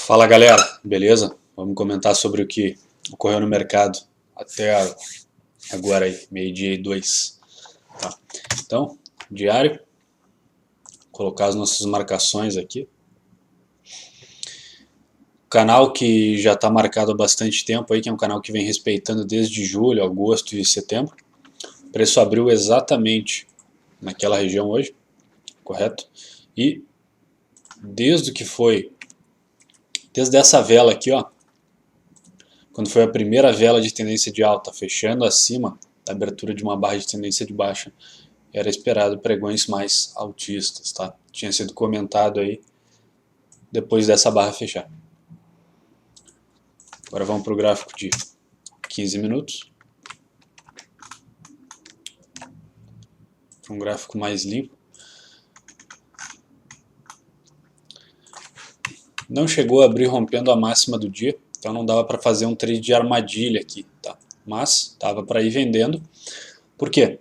Fala galera, beleza? Vamos comentar sobre o que ocorreu no mercado até agora aí, meio-dia e 2. Tá. Então, diário, colocar as nossas marcações aqui. Canal que já está marcado há bastante tempo aí, que é um canal que vem respeitando desde julho, agosto e setembro. O preço abriu exatamente naquela região hoje, correto? E desde essa vela aqui, ó, quando foi a primeira vela de tendência de alta, fechando acima da abertura de uma barra de tendência de baixa, era esperado pregões mais altistas, tá? Tinha sido comentado aí depois dessa barra fechar. Agora vamos para o gráfico de 15 minutos. Um gráfico mais limpo. Não chegou a abrir rompendo a máxima do dia, então não dava para fazer um trade de armadilha aqui, tá? Mas dava para ir vendendo. Por quê?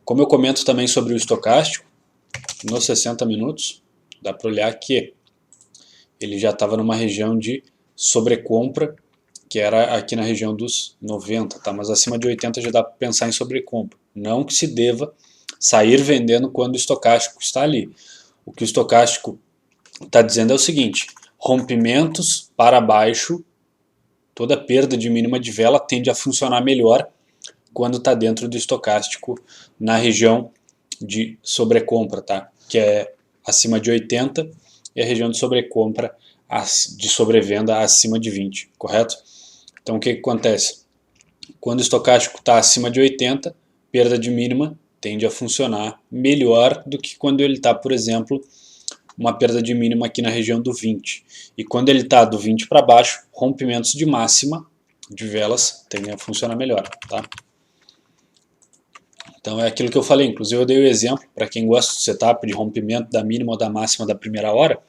Como eu comento também sobre o estocástico, nos 60 minutos, dá para olhar que ele já estava numa região de sobrecompra, que era aqui na região dos 90, tá? Mas acima de 80 já dá para pensar em sobrecompra. Não que se deva sair vendendo quando o estocástico está ali. O que o estocástico está dizendo é o seguinte: rompimentos para baixo, toda perda de mínima de vela tende a funcionar melhor quando está dentro do estocástico na região de sobrecompra, tá? Que é acima de 80 e a região de sobrecompra, de sobrevenda acima de 20, correto? Então o que acontece? Quando o estocástico está acima de 80, perda de mínima tende a funcionar melhor do que quando ele está, por exemplo, uma perda de mínima aqui na região do 20. E quando ele está do 20 para baixo, rompimentos de máxima de velas tendem a funcionar melhor, tá? Então é aquilo que eu falei, inclusive eu dei o exemplo, para quem gosta do setup de rompimento da mínima ou da máxima da primeira hora,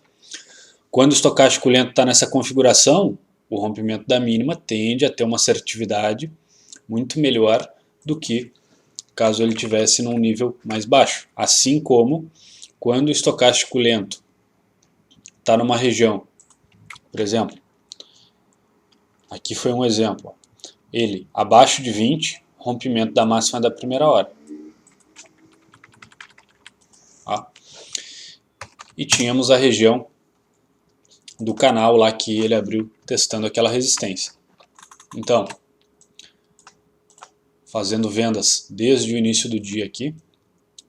quando o estocástico lento está nessa configuração, o rompimento da mínima tende a ter uma assertividade muito melhor do que caso ele tivesse num nível mais baixo. Assim como quando o estocástico lento está numa região, por exemplo, aqui foi um exemplo, ele abaixo de 20, rompimento da máxima da primeira hora. E tínhamos a região do canal lá que ele abriu testando aquela resistência. Então, fazendo vendas desde o início do dia aqui,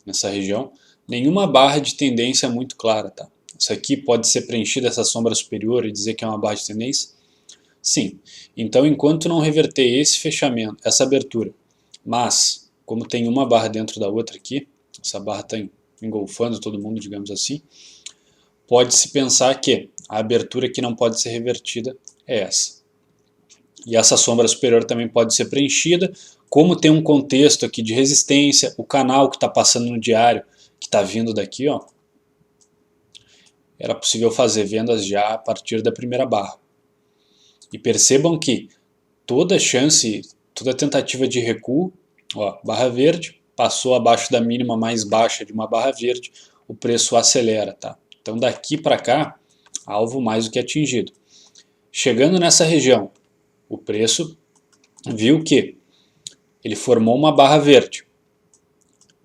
nessa região, nenhuma barra de tendência muito clara, tá? Isso aqui pode ser preenchida, essa sombra superior, e dizer que é uma barra de tendência? Sim. Então, enquanto não reverter esse fechamento, essa abertura, mas, como tem uma barra dentro da outra aqui, essa barra está engolfando todo mundo, digamos assim, pode-se pensar que a abertura que não pode ser revertida é essa. E essa sombra superior também pode ser preenchida, como tem um contexto aqui de resistência, o canal que está passando no diário, que está vindo daqui, ó, era possível fazer vendas já a partir da primeira barra. E percebam que toda chance, toda tentativa de recuo, ó, barra verde, passou abaixo da mínima mais baixa de uma barra verde, o preço acelera, tá? Então daqui para cá, alvo mais do que atingido. Chegando nessa região, o preço viu que ele formou uma barra verde,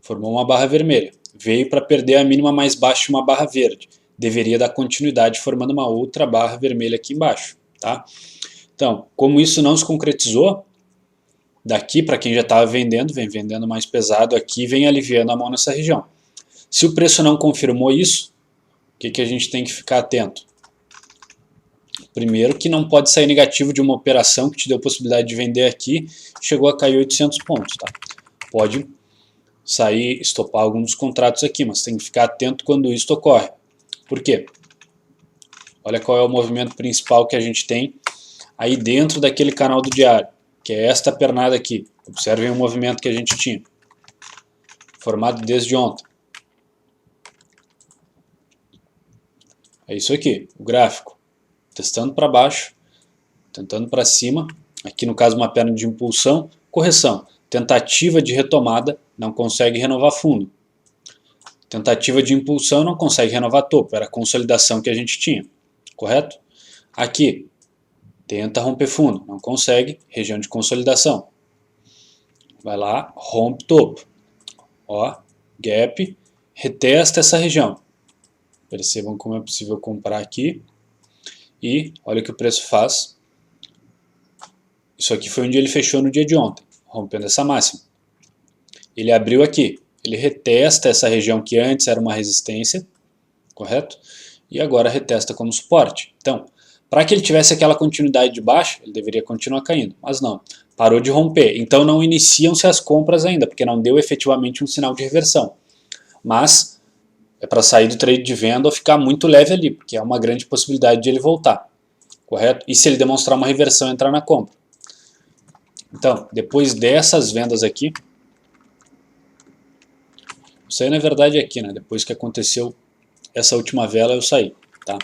formou uma barra vermelha, veio para perder a mínima mais baixa de uma barra verde, deveria dar continuidade formando uma outra barra vermelha aqui embaixo, tá? Então, como isso não se concretizou, daqui para quem já estava vendendo, vem vendendo mais pesado aqui, vem aliviando a mão nessa região. Se o preço não confirmou isso, o que a gente tem que ficar atento? Primeiro, que não pode sair negativo de uma operação que te deu possibilidade de vender aqui, chegou a cair 800 pontos, tá? Pode sair, estopar alguns contratos aqui, mas tem que ficar atento quando isso ocorre. Por quê? Olha qual é o movimento principal que a gente tem aí dentro daquele canal do diário, que é esta pernada aqui. Observem o movimento que a gente tinha, formado desde ontem. É isso aqui, o gráfico. Testando para baixo, tentando para cima, aqui no caso uma perna de impulsão, correção, tentativa de retomada, não consegue renovar fundo. Tentativa de impulsão, não consegue renovar topo, era a consolidação que a gente tinha. correto? Aqui, tenta romper fundo, não consegue, região de consolidação. Vai lá, rompe topo. Ó, gap, retesta essa região. Percebam como é possível comprar aqui. E olha o que o preço faz. Isso aqui foi onde ele fechou no dia de ontem, rompendo essa máxima. Ele abriu aqui, ele retesta essa região que antes era uma resistência, correto? E agora retesta como suporte. Então, para que ele tivesse aquela continuidade de baixa, ele deveria continuar caindo, mas não, parou de romper. Então não iniciam-se as compras ainda, porque não deu efetivamente um sinal de reversão. Mas é para sair do trade de venda ou ficar muito leve ali, porque é uma grande possibilidade de ele voltar, correto? E se ele demonstrar uma reversão, entrar na compra. Então, depois dessas vendas aqui, isso aí na verdade é aqui, né? Depois que aconteceu essa última vela eu saí, tá?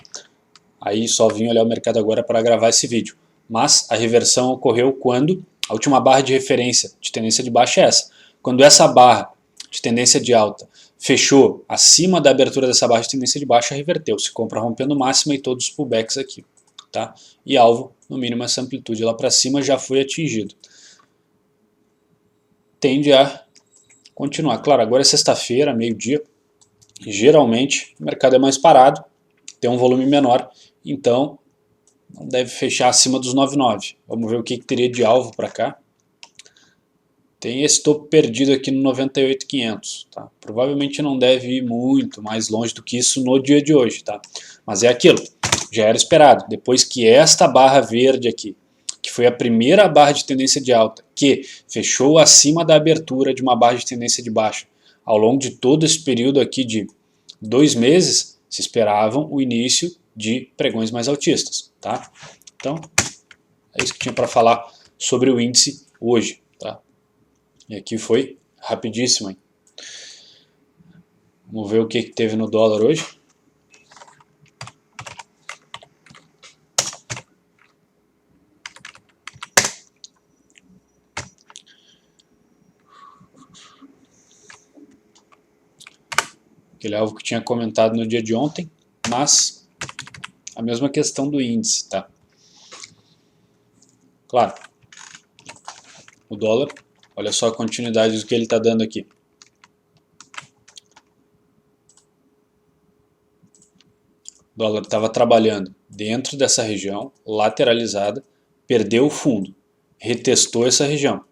Aí só vim olhar o mercado agora para gravar esse vídeo. Mas a reversão ocorreu quando a última barra de referência de tendência de baixa é essa. Quando essa barra de tendência de alta fechou acima da abertura dessa barra de tendência de baixa, reverteu. Se compra rompendo máxima e todos os pullbacks aqui, tá? E alvo, no mínimo essa amplitude lá para cima já foi atingido. Tende a continuar. Claro, agora é sexta-feira, meio-dia. Geralmente o mercado é mais parado, tem um volume menor, então não deve fechar acima dos 9,9. Vamos ver o que teria de alvo para cá. Tem esse topo perdido aqui no 98,500, tá? Provavelmente não deve ir muito mais longe do que isso no dia de hoje, tá? Mas é aquilo, já era esperado. Depois que esta barra verde aqui, que foi a primeira barra de tendência de alta, que fechou acima da abertura de uma barra de tendência de baixa, ao longo de todo esse período aqui de 2 meses, se esperavam o início de pregões mais altistas, tá? Então, é isso que tinha para falar sobre o índice hoje, tá? E aqui foi rapidíssimo, hein? Vamos ver o que teve no dólar hoje. Aquele alvo que tinha comentado no dia de ontem, mas a mesma questão do índice, tá? Claro, o dólar, olha só a continuidade do que ele está dando aqui. O dólar estava trabalhando dentro dessa região, lateralizada, perdeu o fundo, retestou essa região.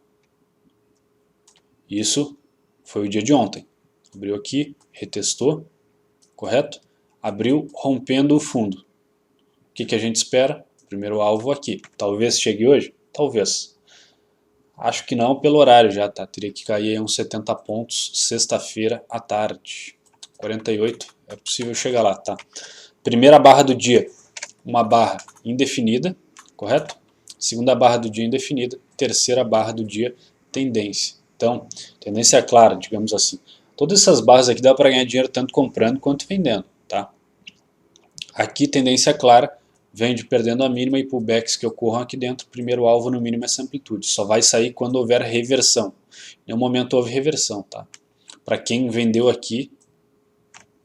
Isso foi o dia de ontem. Abriu aqui, retestou, correto? Abriu rompendo o fundo. O que a gente espera? Primeiro alvo aqui. Talvez chegue hoje? Talvez. Acho que não pelo horário já, tá? Teria que cair aí uns 70 pontos sexta-feira à tarde. 48, é possível chegar lá, tá? Primeira barra do dia, uma barra indefinida, correto? Segunda barra do dia indefinida. Terceira barra do dia, tendência. Então, tendência clara, digamos assim. Todas essas barras aqui dá para ganhar dinheiro tanto comprando quanto vendendo, tá? Aqui tendência clara, vende perdendo a mínima e pullbacks que ocorram aqui dentro. Primeiro alvo no mínimo é essa amplitude. Só vai sair quando houver reversão. Em nenhum momento houve reversão, tá? Para quem vendeu aqui,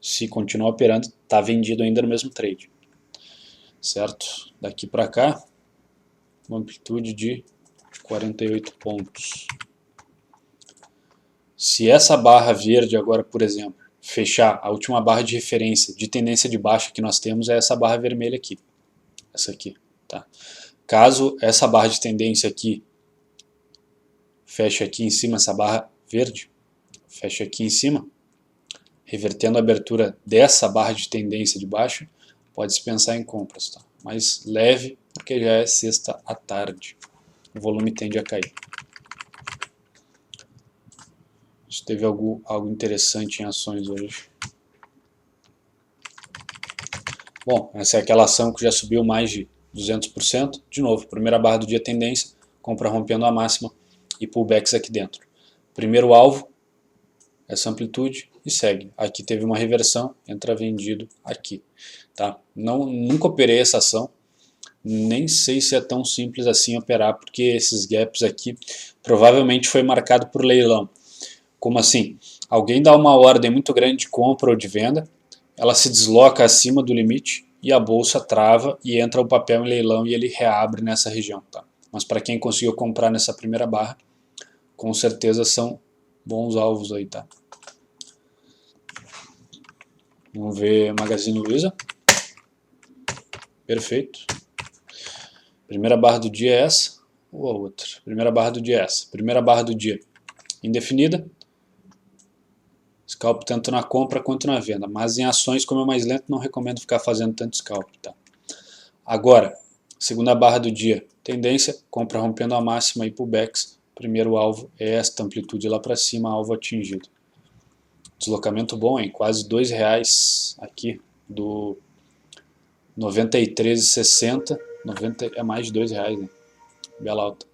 se continuar operando, está vendido ainda no mesmo trade. Certo? Daqui para cá, uma amplitude de 48 pontos. Se essa barra verde agora, por exemplo, fechar a última barra de referência de tendência de baixa que nós temos é essa barra vermelha aqui. Essa aqui, tá? Caso essa barra de tendência aqui feche aqui em cima, essa barra verde, feche aqui em cima, revertendo a abertura dessa barra de tendência de baixa, pode-se pensar em compras, tá? Mas leve, porque já é sexta à tarde. O volume tende a cair. Se teve algo interessante em ações hoje. Bom, essa é aquela ação que já subiu mais de 200%. De novo, primeira barra do dia tendência, compra rompendo a máxima e pullbacks aqui dentro. Primeiro alvo, essa amplitude e segue. Aqui teve uma reversão, entra vendido aqui. Tá? Nunca operei essa ação, nem sei se é tão simples assim operar, porque esses gaps aqui provavelmente foi marcado por leilão. Como assim? Alguém dá uma ordem muito grande de compra ou de venda, ela se desloca acima do limite, e a bolsa trava e entra o papel em leilão e ele reabre nessa região, tá? Mas para quem conseguiu comprar nessa primeira barra, com certeza são bons alvos aí, tá? Vamos ver Magazine Luiza. Perfeito. Primeira barra do dia é essa ou a outra? Primeira barra do dia é essa. Primeira barra do dia indefinida. Scalp tanto na compra quanto na venda. Mas em ações, como é mais lento, não recomendo ficar fazendo tanto scalp, tá? Agora, segunda barra do dia. Tendência, compra rompendo a máxima e pullbacks. Primeiro alvo é esta amplitude lá para cima, alvo atingido. Deslocamento bom, hein? Quase R$2 aqui do 93,60. 90 é mais de R$2, né? Bela alta.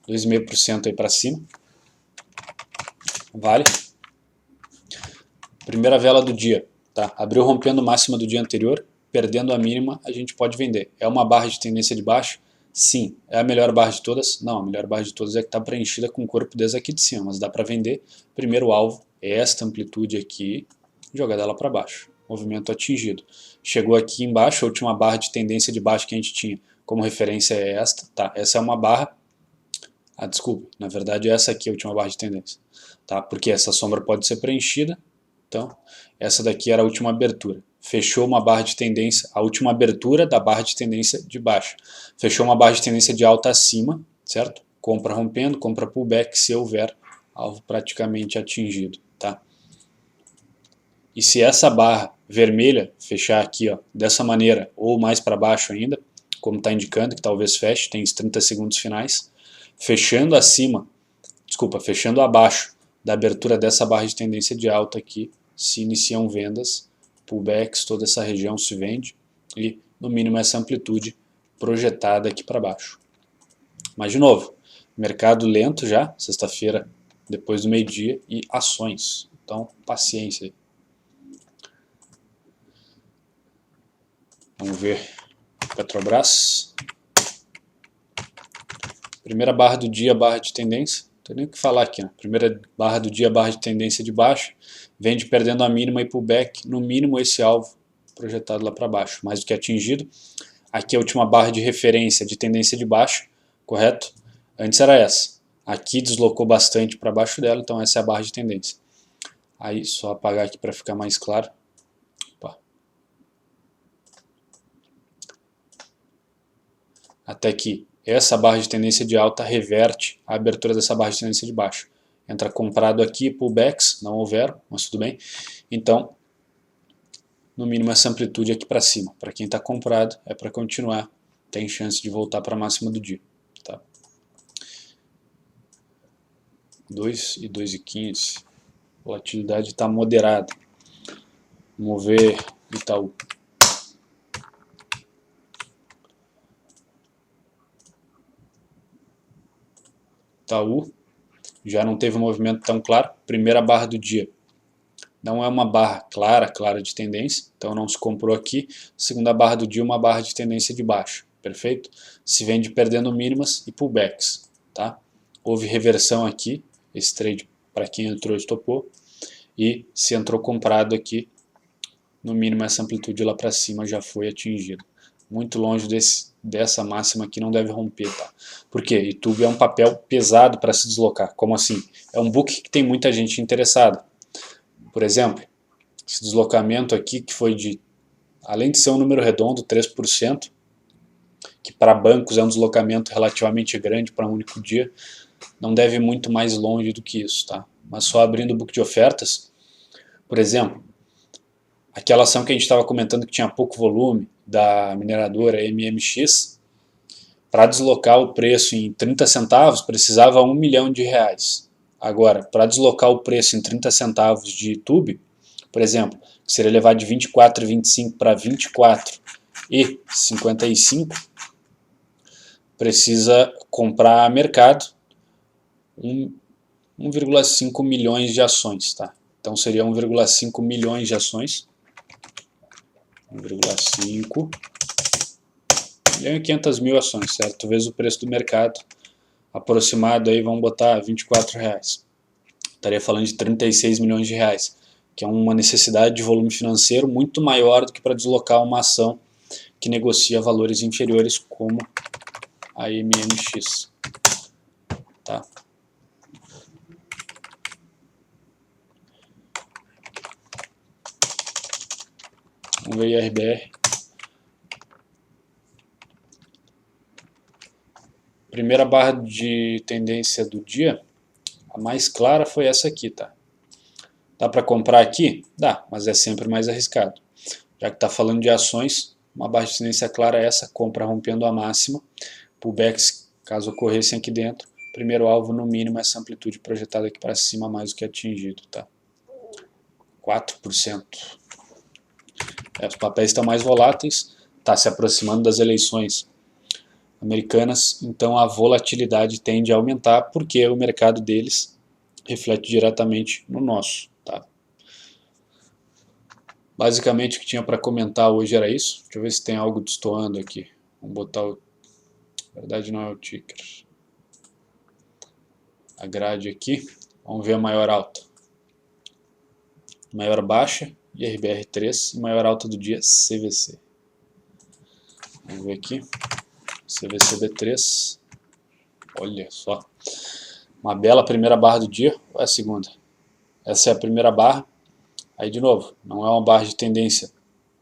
2,5% aí para cima. Vale. Primeira vela do dia, tá? Abriu rompendo máxima do dia anterior, perdendo a mínima, a gente pode vender. É uma barra de tendência de baixo? Sim. É a melhor barra de todas? Não, a melhor barra de todas é que está preenchida com o corpo desde aqui de cima, mas dá para vender. Primeiro alvo é esta amplitude aqui, jogar ela para baixo. Movimento atingido. Chegou aqui embaixo, a última barra de tendência de baixo que a gente tinha como referência é esta, tá? Essa é uma barra, desculpe, na verdade essa aqui é a última barra de tendência, tá? Porque essa sombra pode ser preenchida, então essa daqui era a última abertura. Fechou uma barra de tendência, a última abertura da barra de tendência de baixo. Fechou uma barra de tendência de alta acima, certo? Compra rompendo, compra pullback se houver alvo praticamente atingido, tá? E se essa barra vermelha fechar aqui, ó, dessa maneira, ou mais para baixo ainda, como está indicando, que talvez feche, tem os 30 segundos finais, fechando acima, desculpa, fechando abaixo da abertura dessa barra de tendência de alta aqui, se iniciam vendas, pullbacks, toda essa região se vende, e no mínimo essa amplitude projetada aqui para baixo. Mas de novo, mercado lento já, sexta-feira depois do meio-dia, e ações, então paciência. Vamos ver Petrobras. Primeira barra do dia, barra de tendência. Não tem nem o que falar aqui, né? Primeira barra do dia, barra de tendência de baixo. Vende perdendo a mínima e pullback. No mínimo esse alvo projetado lá para baixo. Mais do que atingido. Aqui a última barra de referência de tendência de baixo. Correto? Antes era essa. Aqui deslocou bastante para baixo dela. Então essa é a barra de tendência. Aí só apagar aqui para ficar mais claro. Até que essa barra de tendência de alta reverte a abertura dessa barra de tendência de baixo. Entra comprado aqui, pullbacks, não houver, mas tudo bem. Então, no mínimo essa amplitude aqui para cima. Para quem está comprado, é para continuar. Tem chance de voltar para a máxima do dia. Tá? 2 e 2,15. Volatilidade está moderada. Vamos ver Itaú. Itaú já não teve um movimento tão claro. Primeira barra do dia não é uma barra clara de tendência, então não se comprou aqui. Segunda barra do dia, uma barra de tendência de baixo, perfeito? Se vende perdendo mínimas e pullbacks, tá? Houve reversão aqui, esse trade para quem entrou estopou, e se entrou comprado aqui, no mínimo essa amplitude lá para cima já foi atingida. Muito longe dessa máxima aqui, não deve romper, tá? Por quê? YouTube é um papel pesado para se deslocar. Como assim? É um book que tem muita gente interessada. Por exemplo, esse deslocamento aqui que foi de, além de ser um número redondo, 3%, que para bancos é um deslocamento relativamente grande para um único dia, não deve ir muito mais longe do que isso, tá? Mas só abrindo o book de ofertas, por exemplo, aquela ação que a gente estava comentando que tinha pouco volume, da mineradora MMX, para deslocar o preço em 30 centavos precisava R$1 milhão. Agora, para deslocar o preço em 30 centavos de YouTube, por exemplo, que seria levar de 24,25 para 24,55, precisa comprar a mercado 1,5 milhões de ações, tá? Então seria 1,5 milhões de ações. 1,5 milhão e 500 mil ações, certo? Vezes o preço do mercado aproximado aí, vamos botar R$24. Estaria falando de 36 milhões de reais, que é uma necessidade de volume financeiro muito maior do que para deslocar uma ação que negocia valores inferiores como a MMX. Tá? Vamos ver IRBR. Primeira barra de tendência do dia, a mais clara foi essa aqui, tá? Dá para comprar aqui? Dá, mas é sempre mais arriscado. Já que está falando de ações, uma barra de tendência clara é essa, compra rompendo a máxima, pullbacks caso ocorressem aqui dentro, primeiro alvo no mínimo essa amplitude projetada aqui para cima mais do que atingido, tá? 4%. Os papéis estão mais voláteis, está se aproximando das eleições americanas, então a volatilidade tende a aumentar porque o mercado deles reflete diretamente no nosso. Tá? Basicamente o que tinha para comentar hoje era isso. Deixa eu ver se tem algo destoando aqui. Vamos botar o... Na verdade não é o ticker. A grade aqui. Vamos ver a maior alta. Maior baixa, IRBR3 e maior alta do dia, CVC. Vamos ver aqui. CVCB3, olha só, uma bela primeira barra do dia, ou é a segunda? Essa é a primeira barra, aí de novo, não é uma barra de tendência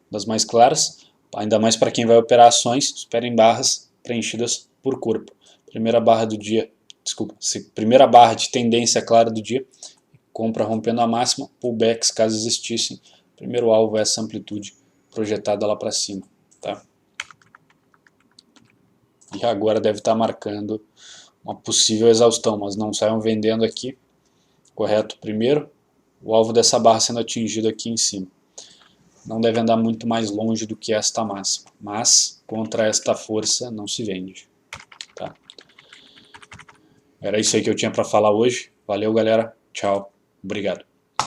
das mais claras, ainda mais para quem vai operar ações, esperem barras preenchidas por corpo. Primeira barra do dia, desculpa, primeira barra de tendência clara do dia, compra rompendo a máxima, pullbacks caso existissem, primeiro alvo é essa amplitude projetada lá para cima, tá? E agora deve estar marcando uma possível exaustão, mas não saiam vendendo aqui, correto? Primeiro, o alvo dessa barra sendo atingido aqui em cima. Não deve andar muito mais longe do que esta máxima, mas contra esta força não se vende. Tá? Era isso aí que eu tinha para falar hoje. Valeu, galera. Tchau. Obrigado.